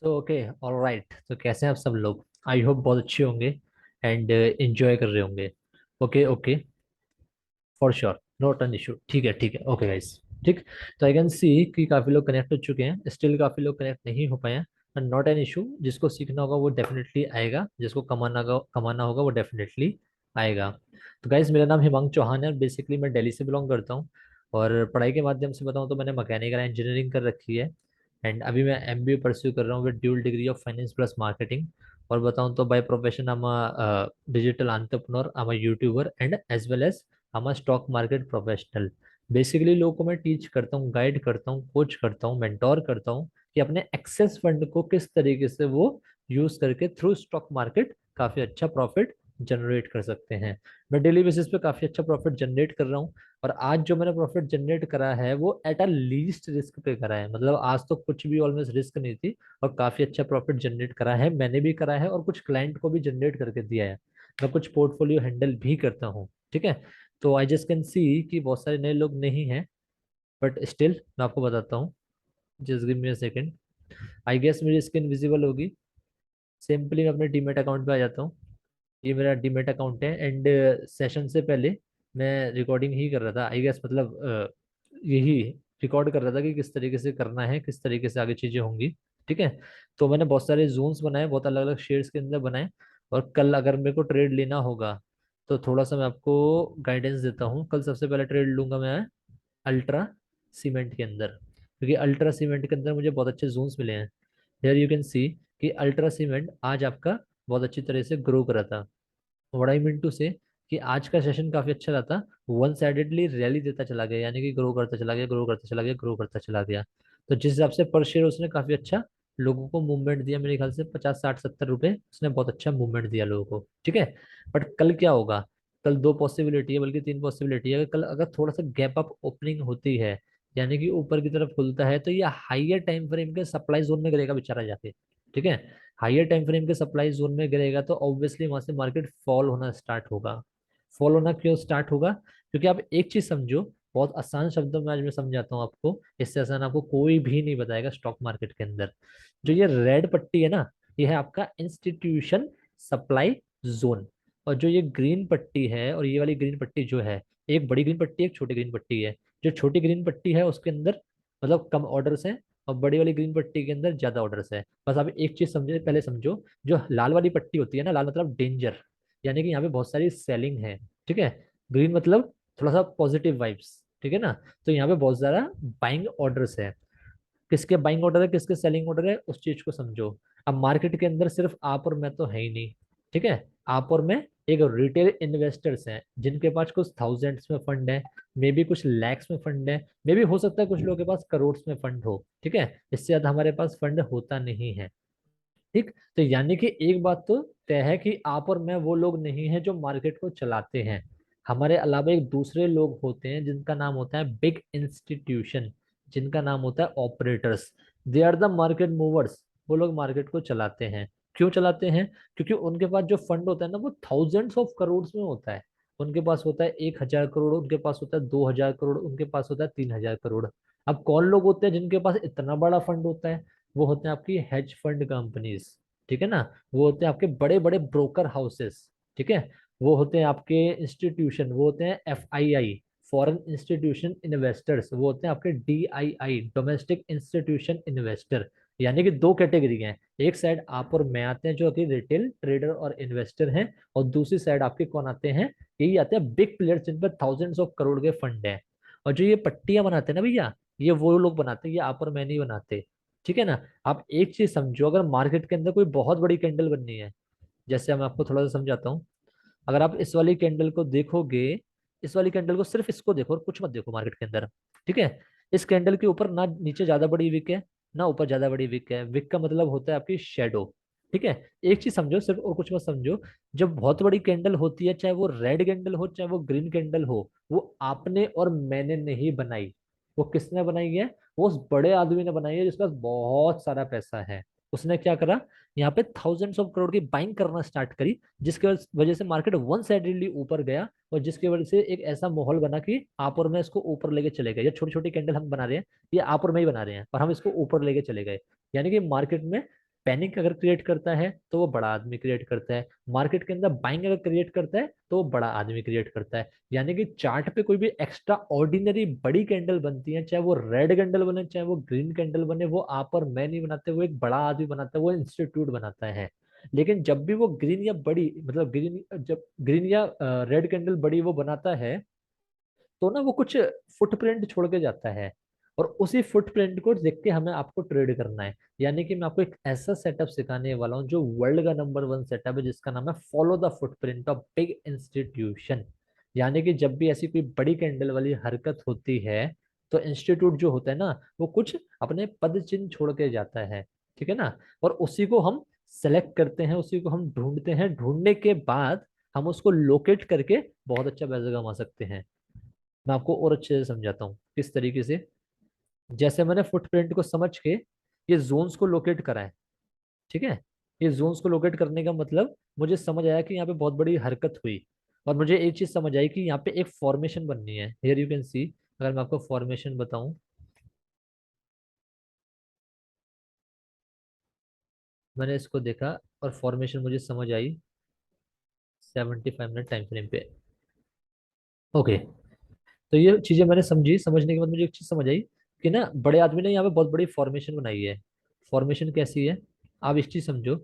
तो okay, alright. तो कैसे हैं आप सब लोग? आई होप बहुत अच्छे होंगे एंड एंजॉय कर रहे होंगे। Okay okay, for sure, not an issue. ठीक है ठीक है, ओके गाइस। ठीक। तो आई कैन सी कि काफी लोग कनेक्ट हो चुके हैं, स्टिल काफी लोग कनेक्ट नहीं हो पाए हैं। नॉट एन इशू, जिसको सीखना होगा वो डेफिनेटली आएगा, जिसको कमाना होगा वो डेफिनेटली आएगा। तो गाइस, मेरा नाम हिमांक चौहान है और बेसिकली मैं दिल्ली से बिलोंग करता हूँ। और पढ़ाई के माध्यम से बताऊँ तो मैंने मैकेनिकल इंजीनियरिंग कर रखी है। एंड अभी मैं एमबीए परस्यू कर रहा हूँ with dual degree of finance plus marketing. और बताऊँ तो by profession I am digital entrepreneur, I am YouTuber and as well as I am stock market professional. Basically लोगों को मैं टीच करता हूँ, गाइड करता हूँ, कोच करता हूँ, मेंटोर करता हूँ कि अपने एक्सेस फंड को किस तरीके से वो यूज करके थ्रू स्टॉक मार्केट काफी अच्छा प्रॉफिट जनरेट कर सकते हैं। मैं डेली बेसिस पे काफी अच्छा प्रॉफिट जनरेट कर रहा हूँ। और आज जो मैंने प्रॉफिट जनरेट करा है वो एट अ लीस्ट रिस्क पे करा है, मतलब आज तो कुछ भी ऑलमोस्ट रिस्क नहीं थी। और काफी अच्छा प्रॉफिट जनरेट करा है, मैंने भी करा है और कुछ क्लाइंट को भी जनरेट करके दिया है। मैं कुछ पोर्टफोलियो हैंडल भी करता हूँ। ठीक है। तो आई जस्ट कैन सी कि बहुत सारे नए लोग नहीं हैं, बट स्टिल मैं आपको बताता हूँ। Just give me a second. I guess मेरी स्क्रीन विजिबल होगी। सिंपली मैं अपने डीमेट अकाउंट पे आ जाता हूँ। ये मेरा डीमेट अकाउंट है एंड सेशन से पहले मैं रिकॉर्डिंग ही कर रहा था, आई गेस मतलब यही रिकॉर्ड कर रहा था कि किस तरीके से करना है, किस तरीके से आगे चीजें होंगी। ठीक है। तो मैंने बहुत सारे जोन्स बनाए, बहुत अलग अलग शेयर्स के अंदर बनाए। और कल अगर मेरे को ट्रेड लेना होगा तो थोड़ा सा मैं आपको गाइडेंस देता हूँ। कल सबसे पहले ट्रेड लूंगा मैं अल्ट्रा सीमेंट के अंदर, क्योंकि अल्ट्रा सीमेंट के अंदर मुझे बहुत अच्छे जोन्स मिले हैं। हेयर यू कैन सी कि अल्ट्रा सीमेंट आज आपका बहुत अच्छी तरह से ग्रो करा था। व्हाट आई मीन टू से कि आज का सेशन काफी अच्छा रहा था। वन साइडेडली रैली देता चला गया, यानी कि ग्रो करता चला गया, ग्रो करता चला गया, ग्रो करता चला गया। तो जिस हिसाब से पर शेयर उसने काफी अच्छा लोगों को मूवमेंट दिया, मेरे ख्याल से 50 60 70 रुपए उसने बहुत अच्छा मूवमेंट दिया लोगों को। ठीक है। बट कल क्या होगा? कल दो पॉसिबिलिटी है, बल्कि तीन पॉसिबिलिटी है। कल अगर थोड़ा सा गैप अप ओपनिंग होती है, यानी कि ऊपर की तरफ खुलता है, तो ये हाइयर टाइम फ्रेम के सप्लाई जोन में गिरेगा बेचारा जाके। ठीक है। हायर टाइम फ्रेम के सप्लाई जोन में गिरेगा तो ऑब्वियसली वहां से मार्केट फॉल होना स्टार्ट होगा। फॉल होना क्यों स्टार्ट होगा? क्योंकि आप एक चीज समझो, बहुत आसान शब्दों में आज मैं समझाता हूँ आपको, इससे आसान आपको कोई भी नहीं बताएगा स्टॉक मार्केट के अंदर। जो ये रेड पट्टी है ना, ये है आपका इंस्टीट्यूशन सप्लाई जोन। और जो ये ग्रीन पट्टी है और ये वाली ग्रीन पट्टी जो है, एक बड़ी ग्रीन पट्टी एक छोटी ग्रीन पट्टी है। जो छोटी ग्रीन पट्टी है उसके अंदर मतलब कम ऑर्डर्स हैं, और बड़ी वाली ग्रीन पट्टी के अंदर ज्यादा ऑर्डर्स है। बस आप एक चीज समझे, पहले समझो, जो लाल वाली पट्टी होती है ना, लाल मतलब डेंजर, यानी कि यहाँ पे बहुत सारी सेलिंग है। ठीक है। ग्रीन मतलब थोड़ा सा पॉजिटिव वाइब्स। ठीक है ना। तो यहाँ पे बहुत ज्यादा बाइंग ऑर्डर्स है। किसके बाइंग ऑर्डर है, किसके सेलिंग ऑर्डर है, उस चीज को समझो। अब मार्केट के अंदर सिर्फ आप और मैं तो है ही नहीं। ठीक है। आप और मैं एक रिटेल इन्वेस्टर्स हैं जिनके पास कुछ थाउजेंड्स में फंड है, मे बी कुछ लैक्स में फंड है, मे बी हो सकता है कुछ लोगों के पास करोड़ में फंड हो। ठीक है। इससे ज्यादा हमारे पास फंड होता नहीं है। ठीक। तो यानी कि एक बात तो तय है कि आप और मैं वो लोग नहीं हैं जो मार्केट को चलाते हैं। हमारे अलावा एक दूसरे लोग होते हैं जिनका नाम होता है बिग इंस्टीट्यूशन, जिनका नाम होता है operators. They are the market movers. वो लोग मार्केट को चलाते हैं। क्यों चलाते हैं? क्योंकि उनके पास जो फंड होता है ना, वो थाउजेंड्स ऑफ करोड़ में होता है। उनके पास होता है 1,000 करोड़, उनके पास होता है 2,000 करोड़, उनके पास होता है 3,000 करोड़। अब कौन लोग होते हैं जिनके पास इतना बड़ा फंड होता है? वो होते हैं आपकी हेज फंड कंपनीज। ठीक है ना। वो होते हैं आपके बड़े बड़े ब्रोकर हाउसेस। ठीक है। वो होते हैं आपके इंस्टीट्यूशन, वो होते हैं FII, फॉरेन इंस्टीट्यूशन इन्वेस्टर्स। वो होते हैं आपके DII, डोमेस्टिक इंस्टीट्यूशन इन्वेस्टर। यानी कि दो कैटेगरी हैं। एक साइड आप और मैं आते हैं जो कि रिटेल ट्रेडर और इन्वेस्टर हैं, और दूसरी साइड आपके कौन आते हैं? यही आते हैं बिग प्लेयर्स जिन पर थाउजेंड्स ऑफ करोड़ के फंड हैं। और जो ये पट्टियां बनाते हैं ना भैया, ये वो लोग बनाते हैं, ये आप और मैं नहीं बनाते। ठीक है ना। आप एक चीज समझो, अगर मार्केट के अंदर कोई बहुत बड़ी कैंडल बननी है, जैसे मैं आपको थोड़ा सा समझाता हूँ। अगर आप इस वाली कैंडल को देखोगे, इस वाली कैंडल को, सिर्फ इसको देखो और कुछ मत देखो मार्केट के अंदर। ठीक है। इस कैंडल के ऊपर ना नीचे ज्यादा बड़ी विक है, ना ऊपर ज्यादा बड़ी विक है। विक का मतलब होता है आपकी शेडो। ठीक है। एक चीज समझो सिर्फ, और कुछ मत समझो। जब बहुत बड़ी कैंडल होती है, चाहे वो रेड कैंडल हो चाहे वो ग्रीन कैंडल हो, वो आपने और मैंने नहीं बनाई। वो किसने बनाई है? वो उस बड़े आदमी ने बनाई है जिसके पास बहुत सारा पैसा है। उसने क्या करा? यहाँ पे थाउजेंड्स ऑफ करोड़ की बाइंग करना स्टार्ट करी, जिसके वजह से मार्केट वन साइडेडली ऊपर गया। और जिसकी वजह से एक ऐसा माहौल बना कि आप और मैं इसको ऊपर लेके चले गए। ये छोटी छोटी कैंडल हम बना रहे हैं, ये आप और मैं ही बना रहे हैं, और हम इसको ऊपर लेके चले गए। यानी कि मार्केट में पैनिक अगर क्रिएट करता है तो वो बड़ा आदमी क्रिएट करता है, मार्केट के अंदर बाइंग अगर क्रिएट करता है तो वो बड़ा आदमी क्रिएट करता है। यानी कि चार्ट पे कोई भी एक्स्ट्रा ऑर्डिनरी बड़ी कैंडल बनती है, चाहे वो रेड कैंडल बने चाहे वो ग्रीन कैंडल बने, वो आप और मैं नहीं बनाते, वो एक बड़ा आदमी बनाता है, वो इंस्टीट्यूट बनाता है। लेकिन जब भी वो ग्रीन या बड़ी मतलब ग्रीन, जब ग्रीन या रेड कैंडल बड़ी वो बनाता है, तो ना वो कुछ फुटप्रिंट छोड़ के जाता है, और उसी फुटप्रिंट को देख के हमें आपको ट्रेड करना है। यानी कि मैं आपको एक ऐसा सेटअप सिखाने वाला हूँ जो वर्ल्ड का नंबर वन सेटअप है, जिसका नाम है follow the footprint of big institution. यानी कि जब भी ऐसी कोई बड़ी कैंडल वाली हरकत होती है, तो इंस्टीट्यूट जो होता है ना, वो कुछ अपने पद चिन्ह छोड़ के जाता है। ठीक है ना। और उसी को हम सेलेक्ट करते हैं, उसी को हम ढूंढते हैं, ढूंढने के बाद हम उसको लोकेट करके बहुत अच्छा पैसा कमा सकते हैं। मैं आपको और अच्छे से समझाता हूँ किस तरीके से। जैसे मैंने फुटप्रिंट को समझ के ये जोन्स को लोकेट करा है, ठीक है। ये जोन्स को लोकेट करने का मतलब, मुझे समझ आया कि यहाँ पे बहुत बड़ी हरकत हुई, और मुझे एक चीज समझ आई कि यहाँ पे एक फॉर्मेशन बननी है। हियर यू कैन सी, अगर मैं आपको फॉर्मेशन बताऊं, मैंने इसको देखा और फॉर्मेशन मुझे समझ आई 75 मिनट टाइम फ्रेम पे। ओके। तो ये चीजें मैंने समझी, समझने के बाद मुझे एक चीज समझ आई कि ना बड़े आदमी ने यहाँ पे बहुत बड़ी फॉर्मेशन बनाई है। फॉर्मेशन कैसी है, आप इस चीज समझो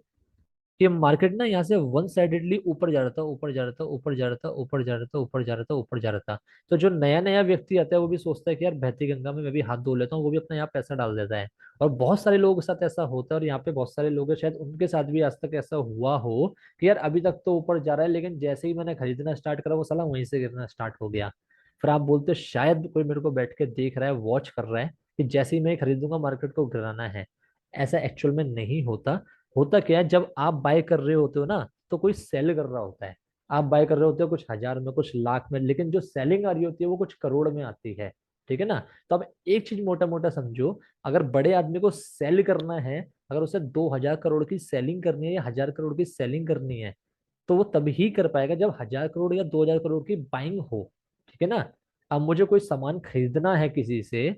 कि मार्केट ना यहाँ से वन साइडेडली ऊपर जा रहा था, ऊपर जा रहा था, ऊपर जा रहा था, ऊपर जा रहा था, ऊपर जा रहा था, ऊपर जा रहा था। तो जो नया नया व्यक्ति आता है वो भी सोचता है कि यार बहती गंगा में मैं भी हाथ धो लेता हूँ, वो भी अपना यहाँ पैसा डाल देता है। और बहुत सारे लोगों के साथ ऐसा होता है, और यहाँ पे बहुत सारे लोग हैं शायद उनके साथ भी आज तक ऐसा हुआ हो कि यार अभी तक तो ऊपर जा रहा है, लेकिन जैसे ही मैंने खरीदना स्टार्ट करा वो साला वहीं से गिरना स्टार्ट हो गया। फिर आप बोलते हो शायद कोई मेरे को बैठ के देख रहा है, वॉच कर रहा है कि जैसे ही मैं खरीदूंगा मार्केट को गिराना है। ऐसा एक्चुअल में नहीं होता। होता क्या है, जब आप बाय कर रहे होते हो ना, तो कोई सेल कर रहा होता है। आप बाय कर रहे होते हो कुछ हजार में, कुछ लाख में, लेकिन जो सेलिंग आ रही होती है वो कुछ करोड़ में आती है। ठीक है ना। तो अब एक चीज मोटा मोटा समझो, अगर बड़े आदमी को सेल करना है, अगर उसे 2,000 करोड़ की सेलिंग करनी है या 1,000 करोड़ की सेलिंग करनी है, तो वो तभी कर पाएगा जब 1,000 करोड़ या 2,000 करोड़ की बाइंग हो। ठीक है ना। अब मुझे कोई सामान खरीदना है किसी से,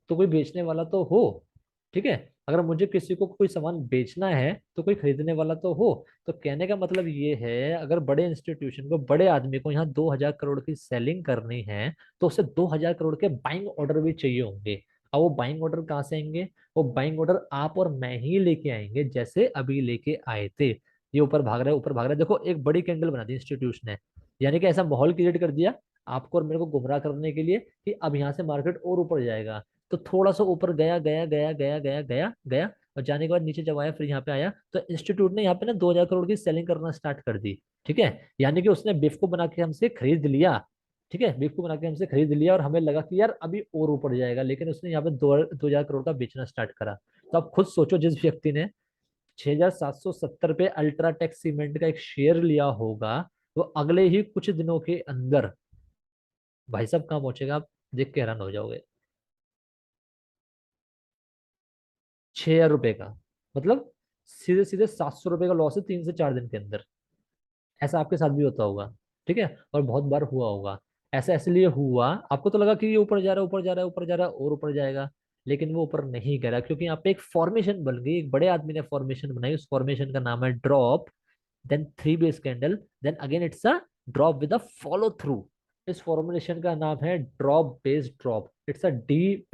तो कोई बेचने वाला तो हो। ठीक है। अगर मुझे किसी को कोई सामान बेचना है तो कोई खरीदने वाला तो हो। तो कहने का मतलब ये है, अगर बड़े इंस्टीट्यूशन को, बड़े आदमी को यहाँ 2,000 करोड़ की सेलिंग करनी है, तो उसे 2,000 करोड़ के बाइंग ऑर्डर भी चाहिए होंगे। अब वो बाइंग ऑर्डर कहाँ से आएंगे? वो बाइंग ऑर्डर आप और मैं ही लेके आएंगे, जैसे अभी लेके आए थे। ये ऊपर भाग रहा है, ऊपर भाग रहा है, देखो एक बड़ी कैंडल बना दी इंस्टीट्यूशन ने। यानी कि ऐसा माहौल क्रिएट कर दिया आपको और मेरे को गुमराह करने के लिए कि अब यहाँ से मार्केट और ऊपर जाएगा। तो थोड़ा सा ऊपर गया गया गया गया गया गया गया, और जाने के बाद नीचे जब आया फिर यहाँ पे आया, तो इंस्टीट्यूट ने यहाँ पे ना 2,000 करोड़ की सेलिंग करना स्टार्ट कर दी। ठीक है। यानी कि उसने बिफ को बना के हमसे खरीद लिया। ठीक है, बिफ को बना के हमसे खरीद लिया, और हमें लगा कि यार अभी और ऊपर जाएगा, लेकिन उसने यहाँ पे 2,000 करोड़ का बेचना स्टार्ट करा। तो आप खुद सोचो, जिस व्यक्ति ने 6,770 पे अल्ट्राटेक सीमेंट का एक शेयर लिया होगा, वो अगले ही कुछ दिनों के अंदर भाई साहब कहाँ पहुंचेगा, आप देख के हैरान हो जाओगे। 6,000 रुपए का मतलब सीधे सीधे 700 रुपए का लॉस है 3 से 4 दिन के अंदर। ऐसा आपके साथ भी होता होगा। ठीक है, और बहुत बार हुआ होगा। ऐसा इसलिए हुआ, आपको तो लगा कि ये ऊपर जा रहा है, ऊपर जा रहा है, ऊपर जा रहा है और ऊपर जाएगा, लेकिन वो ऊपर नहीं गया, क्योंकि यहाँ पे एक फॉर्मेशन बन गई, एक बड़े आदमी ने फॉर्मेशन बनाई, उस फॉर्मेशन का नाम है drop, then three base candle, then again it's a drop with a follow through. इस फॉर्मुलेशन का नाम है drop based drop. It's a D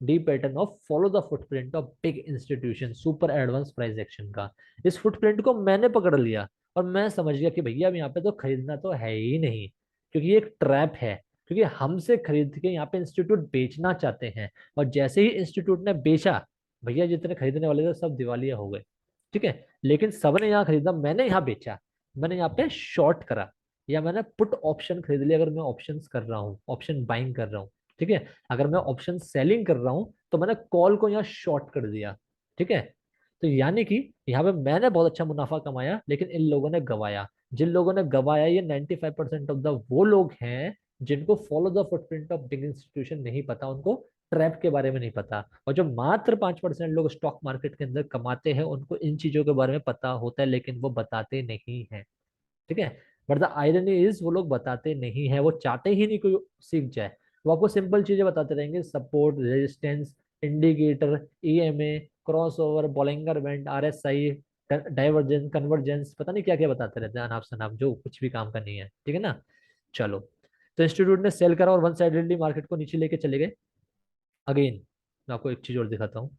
D pattern of follow the footprint of big institution, super advance price action का। इस footprint को मैंने पकड़ लिया, और मैं समझ गया कि भैया अब यहाँ पे तो खरीदना तो है ही नहीं, क्योंकि ये एक ट्रैप है। क्योंकि हमसे खरीद के यहाँ पे इंस्टीट्यूट बेचना चाहते हैं, और जैसे ही इंस्टीट्यूट ने बेचा, भैया जितने खरीदने वाले थे सब दिवालिया हो गए। ठीक है। लेकिन सबने यहाँ खरीदा, मैंने यहाँ बेचा, मैंने यहाँ पे शॉर्ट करा, या मैंने पुट ऑप्शन खरीद लिया, अगर मैं ऑप्शन कर रहा हूँ, ऑप्शन बाइंग कर रहा हूँ। ठीक है। अगर मैं ऑप्शन सेलिंग कर रहा हूँ तो मैंने कॉल को यहाँ शॉर्ट कर दिया। ठीक है। तो यानी कि यहाँ पे मैंने बहुत अच्छा मुनाफा कमाया, लेकिन इन लोगों ने गवाया। जिन लोगों ने गवाया, ये 95% ऑफ द वो लोग हैं जिनको follow the footprint of big institution नहीं पता, उनको ट्रैप के बारे में नहीं पता। और जो मात्र 5% लोग स्टॉक मार्केट के अंदर कमाते हैं, उनको इन चीजों के बारे में पता होता है, लेकिन वो बताते नहीं है। ठीक है। बट द आयरनी इज, वो लोग बताते नहीं है, वो चाहते ही नहीं कोई सीख जाए। वो आपको सिंपल चीजें बताते रहेंगे, support, resistance, indicator, EMA, cross over, Bollinger band, RSI, divergence, convergence, पता नहीं क्या क्या बताते रहते हैं अनाप शनाप, जो कुछ भी काम का नहीं है, ठीक है ना। चलो, तो इंस्टीट्यूट ने सेल करा और वन साइडेडली मार्केट को नीचे लेके चले गए। अगेन मैं आपको एक चीज और दिखाता हूँ।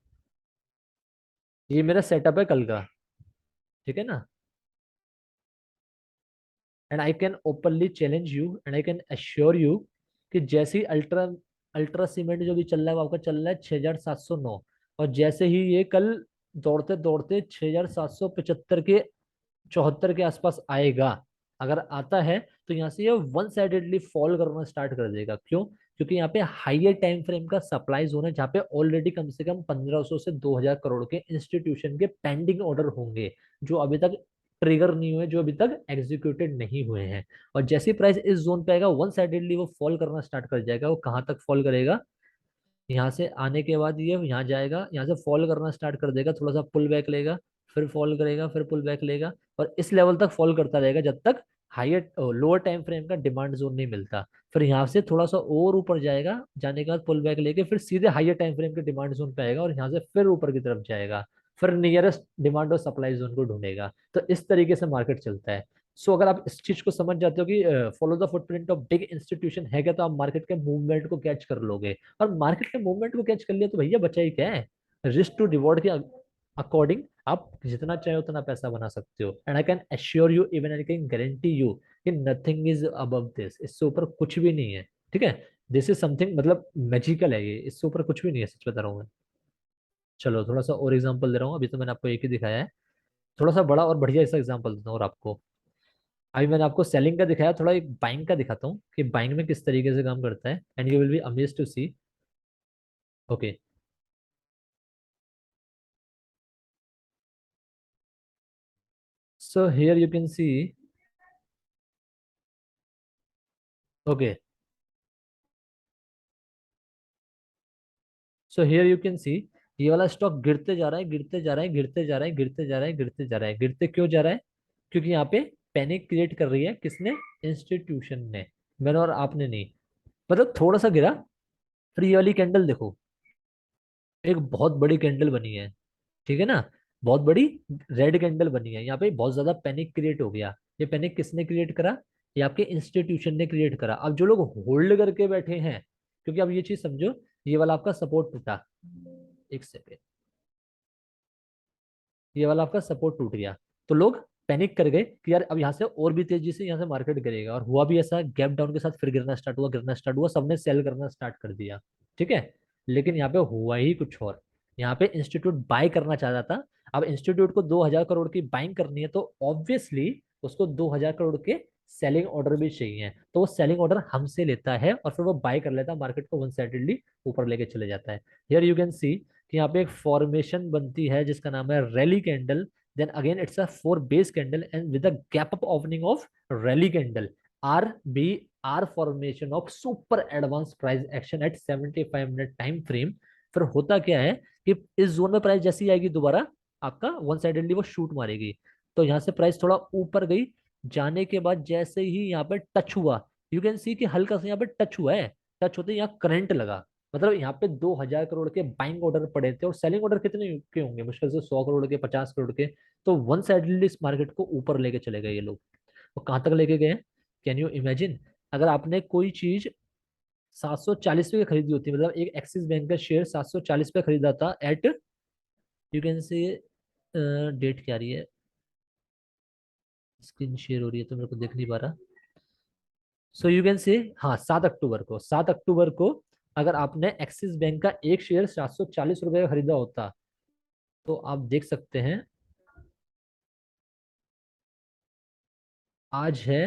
ये मेरा सेटअप है कल का, ठीक है ना। And I can openly challenge you and I can assure you कि जैसे ही अल्ट्रा अल्ट्रा सीमेंट जो भी चल रहा है वो आपका चल रहा है 6,709, और जैसे ही ये कल दौड़ते दौड़ते 6,775 के 74 के आसपास आएगा, अगर आता है, तो यहाँ से ये वन साइडेडली फॉल करना स्टार्ट कर देगा। क्यों? क्योंकि यहाँ पे हाइयर टाइम फ्रेम का सप्लाई जोन है, जहाँ पे ऑलरेडी कम से कम 1,500 से 2,000 करोड़ के इंस्टीट्यूशन के पेंडिंग ऑर्डर होंगे, जो अभी तक ट्रिगर नहीं हुए, जो अभी तक एग्जीक्यूटेड नहीं हुए हैं। और जैसे प्राइस इस जोन पे आएगा, वन साइडेडली वो फॉल करना स्टार्ट कर जाएगा। वो कहाँ तक फॉल करेगा? यहाँ से आने के बाद ये यहाँ जाएगा, यहाँ से फॉल करना स्टार्ट कर देगा, थोड़ा सा पुल बैक लेगा, फिर फॉल करेगा, फिर पुल बैक लेगा, और इस लेवल तक फॉल करता रहेगा जब तक हायर लोअर टाइम फ्रेम का डिमांड जोन नहीं मिलता। फिर यहाँ से थोड़ा सा और ऊपर जाएगा, जाने के बाद पुल बैक लेके फिर सीधे हायर टाइम फ्रेम के डिमांड जोन पे आएगा, और यहाँ से फिर ऊपर की तरफ जाएगा, फिर नियरेस्ट डिमांड और सप्लाई जोन को ढूंढेगा। तो इस तरीके से मार्केट चलता है। सो अगर आप इस चीज को समझ जाते हो कि follow the footprint of big institution है क्या, तो आप मार्केट के मूवमेंट को कैच कर लोगे। और मार्केट के मूवमेंट को कैच कर लिया तो भैया बचा ही क्या है? रिस्क टू रिवॉर्ड के अकॉर्डिंग आप जितना चाहे उतना पैसा बना सकते हो। And I can assure you, even I can guarantee you कि नथिंग इज अबव दिस, इससे ऊपर कुछ भी नहीं है, ठीक है। दिस इज समथिंग, मतलब मैजिकल है ये, इससे ऊपर कुछ भी नहीं है, सच बता रहा हूँ मैं। चलो थोड़ा सा और एग्जांपल दे रहा हूँ, अभी तो मैंने आपको एक ही दिखाया है। थोड़ा सा बड़ा और बढ़िया ऐसा एग्जांपल देता हूँ और आपको। अभी मैंने आपको सेलिंग का दिखाया, थोड़ा एक बाइंग का दिखाता हूँ कि बाइंग में किस तरीके से काम करता है, and you will be amazed to see. Okay, so here you can see. Okay, so here you can see, ये वाला स्टॉक गिरते जा रहा है, गिरते जा रहा है, गिरते जा रहा है, गिरते जा रहा है, गिरते जा रहा है। गिरते क्यों जा रहा है? क्योंकि यहाँ पे पैनिक क्रिएट कर रही है, किसने? इंस्टीट्यूशन ने। मैंने और आपने नहीं। मतलब थोड़ा सा गिरा, फिर ये वाली कैंडल देखो, एक बहुत बड़ी कैंडल बनी है, ठीक है ना। बहुत बड़ी रेड कैंडल बनी है, यहाँ पे बहुत ज्यादा पैनिक क्रिएट हो गया। ये पैनिक किसने क्रिएट करा? ये आपके इंस्टीट्यूशन ने क्रिएट करा। अब जो लोग होल्ड करके बैठे हैं, क्योंकि अब ये चीज समझो, ये वाला आपका सपोर्ट टूटा, एक सेकेंड, ये वाला आपका सपोर्ट टूट गया, तो लोग पैनिक कर गए कि यार अब यहाँ से और भी तेजी से यहाँ से मार्केट गिरेगा। और हुआ भी ऐसा, गैप डाउन के साथ फिर गिरना स्टार्ट हुआ, गिरना स्टार्ट हुआ, सबने सेल करना स्टार्ट कर दिया, ठीक है। लेकिन यहाँ पे हुआ ही कुछ और। यहाँ पे इंस्टीट्यूट बाय करना चाहता था। अब इंस्टीट्यूट को 2,000 करोड़ की बाइंग करनी है, तो ऑब्वियसली उसको 2,000 करोड़ के सेलिंग ऑर्डर भी चाहिए, तो वो सेलिंग ऑर्डर हमसे लेता है और फिर वो बाय कर लेता है, मार्केट को वन साइडेडली ऊपर लेके चले जाता है। हियर यू कैन सी कि यहाँ पे एक फॉर्मेशन बनती है जिसका नाम है rally candle. Then again it's a four base candle and with the gap up opening of rally candle, R B R formation of super advance price action at 75 minute time frame. फिर होता क्या है कि इस zone में price जैसी आएगी दोबारा, आपका वन साइडेडली वो शूट मारेगी। तो यहाँ से प्राइस थोड़ा ऊपर गई, जाने के बाद जैसे ही यहाँ पे टच हुआ, यू कैन सी कि हल्का सा यहाँ पे टच हुआ है, टच होते ही यहाँ करंट लगा। मतलब यहाँ पे 2,000 करोड़ के बाइंग ऑर्डर पड़े थे, और सेलिंग ऑर्डर कितने के होंगे? मुश्किल से 100 करोड़ के, 50 करोड़ के। तो वन साइडली इस मार्केट को ऊपर लेके चले गए ये लोग। और कहाँ तक लेके गए? Can you imagine? अगर आपने कोई चीज 740 पे खरीदी होती है, मतलब एक एक्सिस बैंक का शेयर 740 पे खरीदा था at, you can say, date क्या आ रही है, स्क्रीन शेयर हो रही है तो मेरे को देख नहीं पा रहा। सो यू कैन से, हाँ 7 अक्टूबर को, 7 अक्टूबर को अगर आपने एक्सिस बैंक का एक शेयर 740 रुपए का खरीदा होता, तो आप देख सकते हैं आज है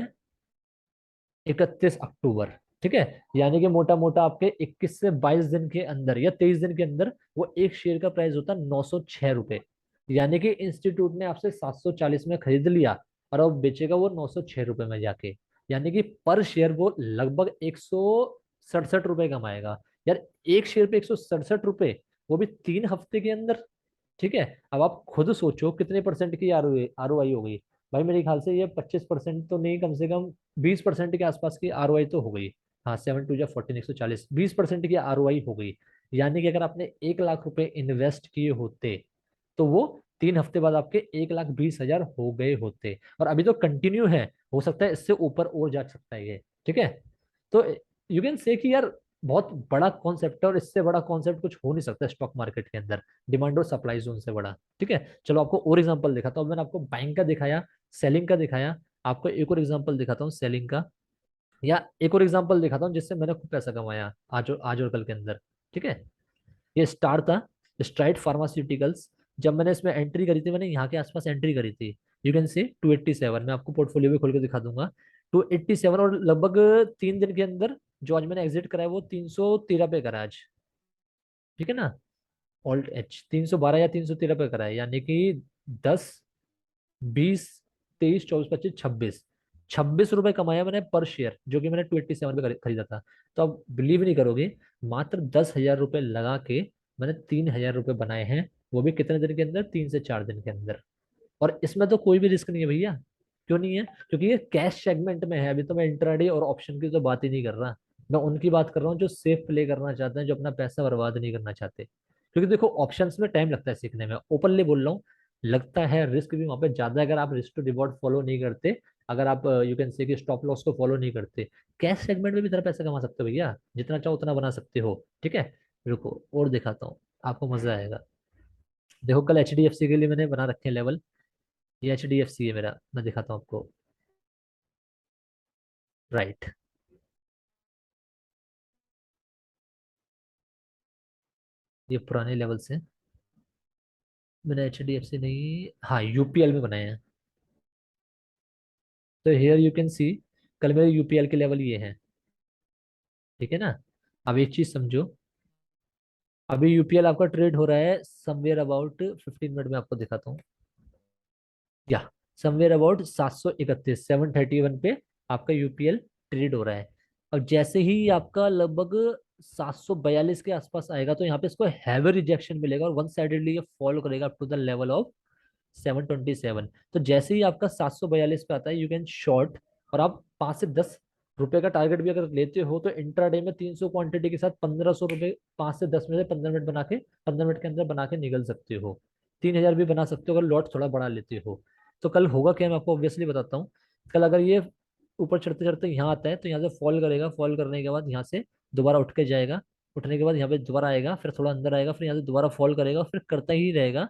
31 अक्टूबर, ठीक है। यानी कि मोटा मोटा आपके 21 से 22 दिन के अंदर या 23 दिन के अंदर वो एक शेयर का प्राइस होता 906 रुपए। यानी कि इंस्टीट्यूट ने आपसे 740 में खरीद लिया, और अब बेचेगा वो 906 रुपए में जाके। यानी कि पर शेयर वो लगभग 167 रुपए कमाएगा। यार एक शेयर पे 167 रुपए, वो भी 3 हफ्ते के अंदर, ठीक है। अब आप खुद सोचो कितने परसेंट की ROI हो गई। भाई मेरे ख्याल से ये 25% तो नहीं, कम से कम 20% के आसपास की ROI तो हो गई। हाँ 7 2 जा 14, 140, 20% की ROI हो गई। यानी कि अगर आपने 1 लाख रुपए इन्वेस्ट किए होते तो वो 3 हफ्ते बाद आपके 1,20,000 हो गए होते। और अभी तो कंटिन्यू है, हो सकता है इससे ऊपर और जा सकता है ये। ठीक है, तो यू कैन से कि यार बहुत बड़ा कॉन्सेप्ट है, और इससे बड़ा कॉन्सेप्ट कुछ हो नहीं सकता स्टॉक मार्केट के अंदर, डिमांड और सप्लाई जोन से बड़ा। ठीक है, चलो आपको और एग्जांपल दिखाता हूँ। मैंने आपको बाइंग का दिखाया, सेलिंग का दिखाया, आपको एक और एग्जांपल दिखाता हूँ सेलिंग का, या एक और एग्जांपल दिखाता हूँ जिससे मैंने खूब पैसा कमाया आज और कल के अंदर। ठीक है, ये स्टार था, स्ट्राइड फार्मास्यूटिकल्स। जब मैंने इसमें एंट्री करी थी, मैंने यहाँ के आसपास एंट्री करी थी, यू कैन सी 287। मैं आपको पोर्टफोलियो भी खोल के दिखा दूंगा। 287, और लगभग 3 दिन के अंदर जो आज मैंने एग्जिट करा है वो 313 पे करा है आज। ठीक है ना, ऑल्ट एच 312 या 313 पे करा है, यानी कि 10, 20, 23, 24, 25, 26 26 रुपए कमाया मैंने पर शेयर, जो कि मैंने 287 पे खरीदा था। तो आप बिलीव नहीं करोगे, मात्र 10,000 रुपए लगा के मैंने 3,000 रुपए बनाए हैं, वो भी कितने दिन के अंदर, 3 से 4 दिन के अंदर। और इसमें तो कोई भी रिस्क नहीं है भैया। क्यों नहीं है? क्योंकि ये कैश सेगमेंट में है। अभी तो मैं इंट्राडे और ऑप्शन की तो बात ही नहीं कर रहा, मैं उनकी बात कर रहा हूँ जो सेफ प्ले करना चाहते हैं, जो अपना पैसा बर्बाद नहीं करना चाहते। क्योंकि देखो ऑप्शंस में टाइम लगता है सीखने में, ओपनली बोल रहा हूँ, लगता है रिस्क भी वहां पे ज्यादा है अगर आप रिस्क टू रिवॉर्ड फॉलो नहीं करते, अगर आप यू कैन से कि स्टॉप लॉस को फॉलो नहीं करते। कैश सेगमेंट में भी तरह पैसा कमा सकते हो भैया, जितना चाहो उतना बना सकते हो। ठीक है, रुको और दिखाता हूँ, आपको मजा आएगा। देखो कल HDFC के लिए मैंने बना रखे हैं लेवल, ये HDFC है मेरा, मैं दिखाता हूँ आपको। राइट, ये पुराने लेवल से मैंने HDFC नहीं, हाँ UPL में बनाए हैं। तो हेयर यू कैन सी, कल मेरे UPL के लेवल ये हैं। ठीक है ना, अब एक चीज समझो, अभी UPL आपका ट्रेड हो रहा है समवेयर अबाउट 15 मिनट में आपको दिखाता हूँ, या समवेयर अबाउट 731, 731 पे आपका UPL ट्रेड हो रहा है। और जैसे ही आपका लगभग 742 के आसपास आएगा तो यहाँ पे इसको हैवी रिजेक्शन मिलेगा, और वन साइडेडली ये फॉलो करेगा up to the level of 727। तो जैसे ही आपका 742 पे आता है यू कैन शॉर्ट, और आप 5 से 10 रुपए का टारगेट भी अगर लेते हो तो इंट्राडे में 300 क्वांटिटी के साथ 1,500 रुपए 5 से 10 में से 15 मिनट बना के, 15 मिनट के अंदर बना के निकल सकते हो। 3,000 भी बना सकते हो अगर लॉट थोड़ा बड़ा लेते हो। तो कल होगा क्या, मैं आपको ऑब्वियसली बताता हूँ। कल अगर ये ऊपर चढ़ते चढ़ते यहाँ आता है तो यहाँ से फॉल करेगा, फॉल करने के बाद यहाँ से दोबारा उठ के जाएगा, उठने के बाद यहाँ पे दोबारा आएगा, फिर थोड़ा अंदर आएगा, फिर यहाँ से दोबारा फॉल करेगा, फिर करता ही रहेगा,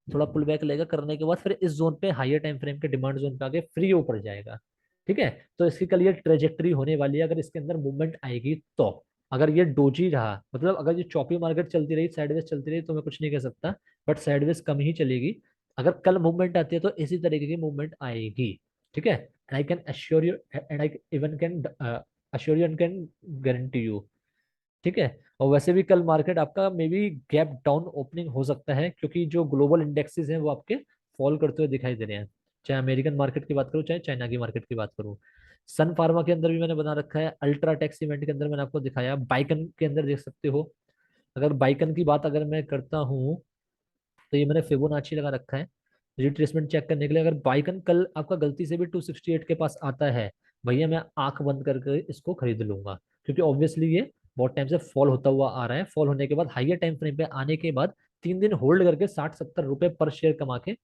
थोड़ा पुल बैक लेगा, करने के बाद फिर इस जोन पे हायर टाइम फ्रेम के डिमांड जोन पे आके फ्री ऊपर जाएगा। ठीक है, तो इसकी कल ये ट्रेजेक्टरी होने वाली है, अगर इसके अंदर मूवमेंट आएगी तो। अगर ये डोजी रहा, मतलब अगर ये चौपी मार्केट चलती रही, साइडवेज चलती रही, तो मैं कुछ नहीं कह सकता, बट साइडवेज कम ही चलेगी। अगर कल मूवमेंट आती है तो इसी तरीके की मूवमेंट आएगी। ठीक है, and I can assure you, and I even can assure you and can guarantee you. ठीक है, और वैसे भी कल मार्केट आपका may be gap down opening हो सकता है, क्योंकि जो ग्लोबल इंडेक्सेस हैं वो आपके फॉल करते हुए दिखाई दे रहे हैं, चाहे अमेरिकन मार्केट की बात करूं चाहे चाइना की मार्केट की बात करूं। सन फार्मा के अंदर भी मैंने बना रखा है, अल्ट्राटेक सीमेंट के अंदर मैंने आपको दिखाया, बाइकन के अंदर देख सकते हो। अगर बाइकन की बात अगर मैं करता हूँ तो ये मैंने फिबोनाची लगा रखा है रिट्रेसमेंट चेक करने के लिए। अगर बाइकन कल आपका गलती से भी 268 के पास आता है, भैया मैं आंख बंद करके इसको खरीद लूंगा, क्योंकि ऑब्वियसली ये बहुत टाइम से फॉल होता हुआ आ रहा है। फॉल होने के बाद हाइयर टाइम फ्रेम पे आने के बाद 3 दिन होल्ड करके 60-70 रुपए पर शेयर कमा के,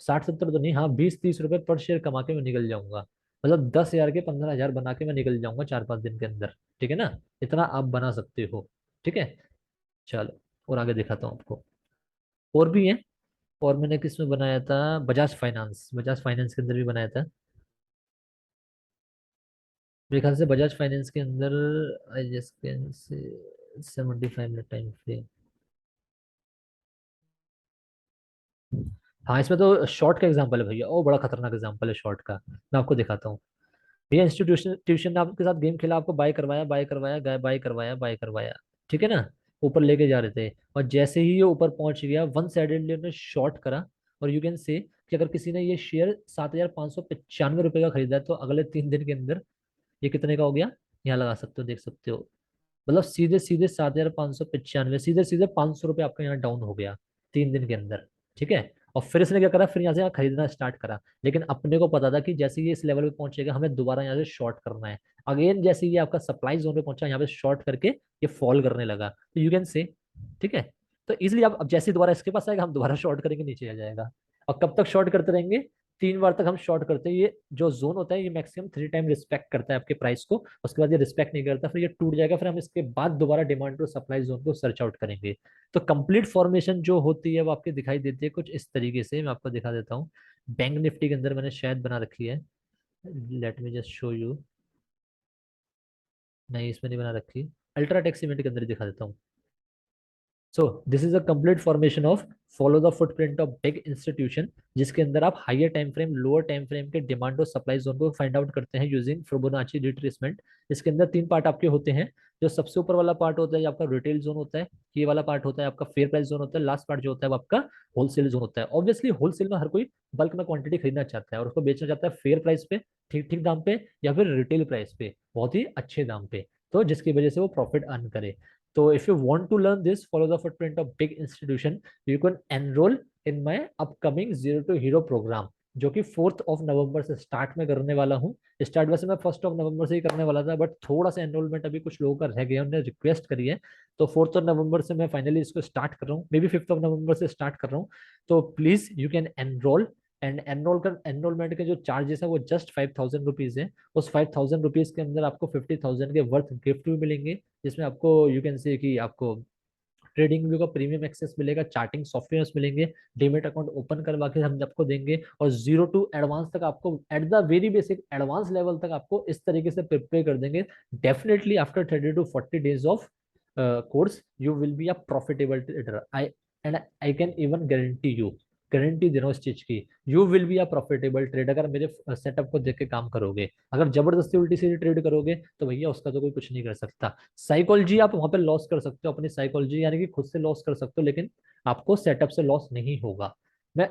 60-70 तो नहीं, हाँ 20-30 रुपए पर शेयर कमा के मैं निकल जाऊंगा। मतलब 10,000 के 15,000 बना के मैं निकल जाऊंगा 4-5 दिन के अंदर। ठीक है ना, इतना आप बना सकते हो। ठीक है, चलो और आगे दिखाता हूँ आपको, और भी है। और मैंने किस में बनाया था, बजाज फाइनेंस, बजाज फाइनेंस के अंदर भी बनाया था। मेरे ख्याल से बजाज फाइनेंस के अंदर I just can say 75 minute time frame. हाँ इसमें तो शॉर्ट का एग्जांपल है भैया, ओ बड़ा खतरनाक एग्जांपल है शॉर्ट का, मैं आपको दिखाता हूँ। भैया इंस्टीट्यूशन ट्यूशन ने आपके साथ गेम खेला, आपको बाय करवाया, बाय करवाया, गाय बाय करवाया, बाय करवाया। ठीक है ना, ऊपर लेके जा रहे थे, और जैसे ही ये ऊपर पहुंच गया वन साइडेडली उन्होंने शॉर्ट करा। और यू कैन से कि अगर किसी ने ये शेयर 7,595 रुपये का खरीदा है तो अगले 3 दिन के अंदर ये कितने का हो गया, यहाँ लगा सकते हो, देख सकते हो। मतलब सीधे सीधे 7,595, सीधे सीधे 500 रुपये आपका यहाँ डाउन हो गया 3 दिन के अंदर। ठीक है, और फिर इसने क्या करा, फिर यहाँ से यहाँ खरीदना स्टार्ट करा। लेकिन अपने को पता था कि जैसे ये इस लेवल पे पहुंचेगा हमें दोबारा यहाँ से शॉर्ट करना है। अगेन जैसे ये आपका सप्लाई जोन पे पहुंचा, यहाँ पे शॉर्ट करके ये फॉल करने लगा, तो यू कैन से, ठीक है। तो इसलिए अब जैसे ही दोबारा इसके पास आएगा हम दोबारा शॉर्ट करेंगे, नीचे आ जाएगा। और कब तक शॉर्ट करते रहेंगे, 3 बार तक हम शॉर्ट करते हैं। ये जो जोन होता है ये मैक्सिमम 3 टाइम रिस्पेक्ट करता है आपके प्राइस को, उसके बाद ये रिस्पेक्ट नहीं करता, फिर ये टूट जाएगा, फिर हम इसके बाद दोबारा डिमांड टू सप्लाई जोन को सर्च आउट करेंगे। तो कंप्लीट फॉर्मेशन जो होती है वो आपकी दिखाई देती है कुछ इस तरीके से, मैं आपको दिखा देता हूँ। बैंक निफ्टी के अंदर मैंने शायद बना रखी है, let me just show you. नहीं, इसमें नहीं बना रखी, अल्ट्राटेक सीमेंट के अंदर ही दिखा देता हूँ। So this is a complete formation of follow the footprint of big institution, जिसके अंदर आप higher time frame lower time frame के डिमांड और सप्लाई जोन को फाइंड आउट करते हैं यूजिंग फिबोनाची रिट्रेसमेंट। इसके अंदर 3 पार्ट आपके होते हैं। जो सबसे ऊपर वाला पार्ट होता है ये आपका रिटेल जोन होता है, ये वाला पार्ट होता है आपका फेयर प्राइस जोन होता है, लास्ट पार्ट जो होता है वो आपका होलसेल जोन होता है। ऑब्वियसली होलसेल में हर कोई बल्क में क्वांटिटी खरीदना चाहता है और उसको बेचना चाहता है फेयर प्राइस पे, ठीक ठीक दाम पे, या फिर रिटेल प्राइस पे बहुत ही अच्छे दाम पे, तो जिसकी वजह से वो प्रॉफिट अर्न करे। So if you want to learn this, follow the footprint of big institution, you can enroll in my upcoming Zero to Hero program, जो कि 4 नवंबर से स्टार्ट में करने वाला हूँ। स्टार्ट वैसे मैं 1 नवंबर से ही करने वाला था, बट थोड़ा सा एनरोलमेंट अभी कुछ लोगों का रह गया, उन्होंने रिक्वेस्ट करी है। तो 4 नवंबर से मैं फाइनली इसको स्टार्ट कर रहा हूँ, मे बी 5 नवंबर से स्टार्ट कर रहा हूँ। तो please you can enrol. And enrolment के जो चार्जेस है वो जस्ट 5,000 रुपीज है। उस 5,000 रुपीज के अंदर आपको 50,000 के वर्थ गिफ्ट भी मिलेंगे, जिसमें आपको यू कैन से कि आपको ट्रेडिंग व्यू का प्रीमियम एक्सेस मिलेगा, चार्टिंग सॉफ्टवेयर्स मिलेंगे, डीमेट अकाउंट ओपन करवा के हम आपको देंगे, और 0 to एडवांस तक आपको at the very basic advance level तक आपको इस तरीके से प्रिपेयर कर देंगे। Definitely after 30 to 40 days of course you will be a profitable trader. I and I can even guarantee you, guarantee दे रहा हूँ इस चीज की, you will be a profitable trade अगर मेरे सेटअप को देख के काम करोगे। अगर जबरदस्ती उल्टी सीधी ट्रेड करोगे तो भैया उसका तो कोई कुछ नहीं कर सकता। साइकोलॉजी आप वहां पे लॉस कर सकते हो, अपनी साइकोलॉजी यानी कि खुद से लॉस कर सकते हो, लेकिन आपको सेटअप से लॉस नहीं होगा। मैं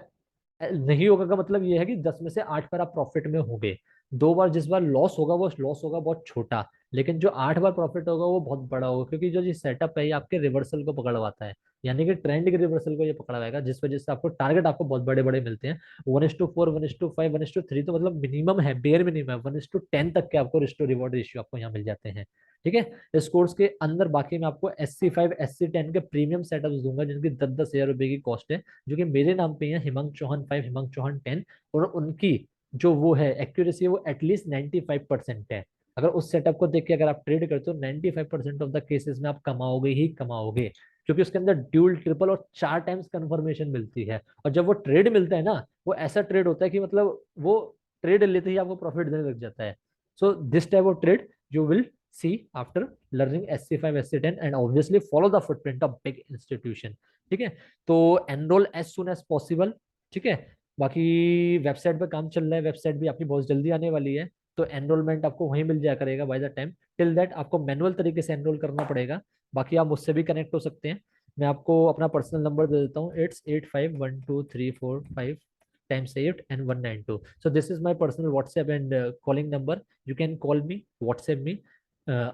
नहीं होगा का मतलब ये है कि 10 में से 8 बार आप प्रॉफिट में होंगे। 2 बार जिस बार लॉस होगा वो लॉस होगा बहुत छोटा, लेकिन जो 8 बार प्रॉफिट होगा वो बहुत बड़ा होगा, क्योंकि जो ये सेटअप है ये आपके रिवर्सल को पकड़वाता है, यानी कि ट्रेंड के रिवर्सल को ये पकड़वाएगा, जिस वजह से आपको टारगेट आपको बहुत बड़े बड़े मिलते हैं। 1:4, 1:5, 1:3 तो मतलब मिनिमम है, बेयर मिनिमम है। 1:10 तक के आपको रिस्टो रिवॉर्ड रेशियो आपको यहाँ मिल जाते हैं, ठीक है। इस कोर्स के अंदर बाकी मैं आपको SC5 SC10 के प्रीमियम सेटअप्स दूंगा, जिनकी 10-10 हजार रुपए की कॉस्ट है, जो कि मेरे नाम पे है, हिमांक चौहान 5, हिमांक चौहान 10। और उनकी जो वो है एक्यूरेसी है वो एटलीस्ट 95% है। अगर उस सेटअप को देख के अगर आप ट्रेड करते हो 95% ऑफ द केसेस में आप कमाओगे ही कमाओगे, क्योंकि उसके अंदर ड्यूल ट्रिपल और 4 टाइम्स कंफर्मेशन मिलती है। और जब वो ट्रेड मिलता है ना, वो ऐसा ट्रेड होता है कि मतलब वो ट्रेड लेते ही आपको प्रॉफिट देने लग जाता है। So this type of trade you will see after learning SC5 SC10 and obviously follow the footprint of big institution, ठीक है। तो enroll as soon as possible, ठीक है। बाकी वेबसाइट पे काम चल रहा है, वेबसाइट भी आपकी बहुत जल्दी आने वाली है, तो एनरोलमेंट आपको वहीं मिल जाया करेगा by the time. Till that आपको मैनुअल तरीके से एनरोल करना पड़ेगा। बाकी आप मुझसे भी कनेक्ट हो सकते हैं, मैं आपको अपना पर्सनल नंबर दे देता हूँ, 88512345 times 8 and 192. So this is my personal WhatsApp and calling number. You can call me, WhatsApp me,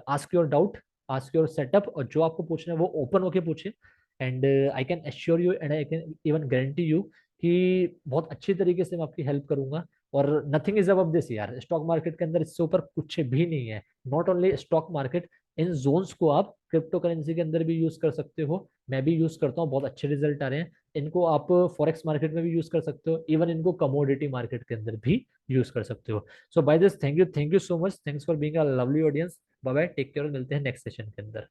ask your doubt, ask your setup, और जो आपको पूछना है वो ओपन होके पूछे। And I can assure you and I can even guarantee you कि बहुत अच्छी तरीके से मैं आपकी हेल्प करूंगा। और नथिंग इज अबव दिस यार, स्टॉक मार्केट के अंदर इससे ऊपर कुछ भी नहीं है। नॉट ओनली स्टॉक मार्केट, इन जोन्स को आप क्रिप्टो करेंसी के अंदर भी यूज कर सकते हो, मैं भी यूज करता हूँ, बहुत अच्छे रिजल्ट आ रहे हैं। इनको आप फॉरेक्स मार्केट में भी यूज कर सकते हो, इवन इनको कमोडिटी मार्केट के अंदर भी यूज कर सकते हो। So bye this thank you so much, thanks for being a lovely audience. Bye bye, take care, मिलते हैं नेक्स्ट सेशन के अंदर।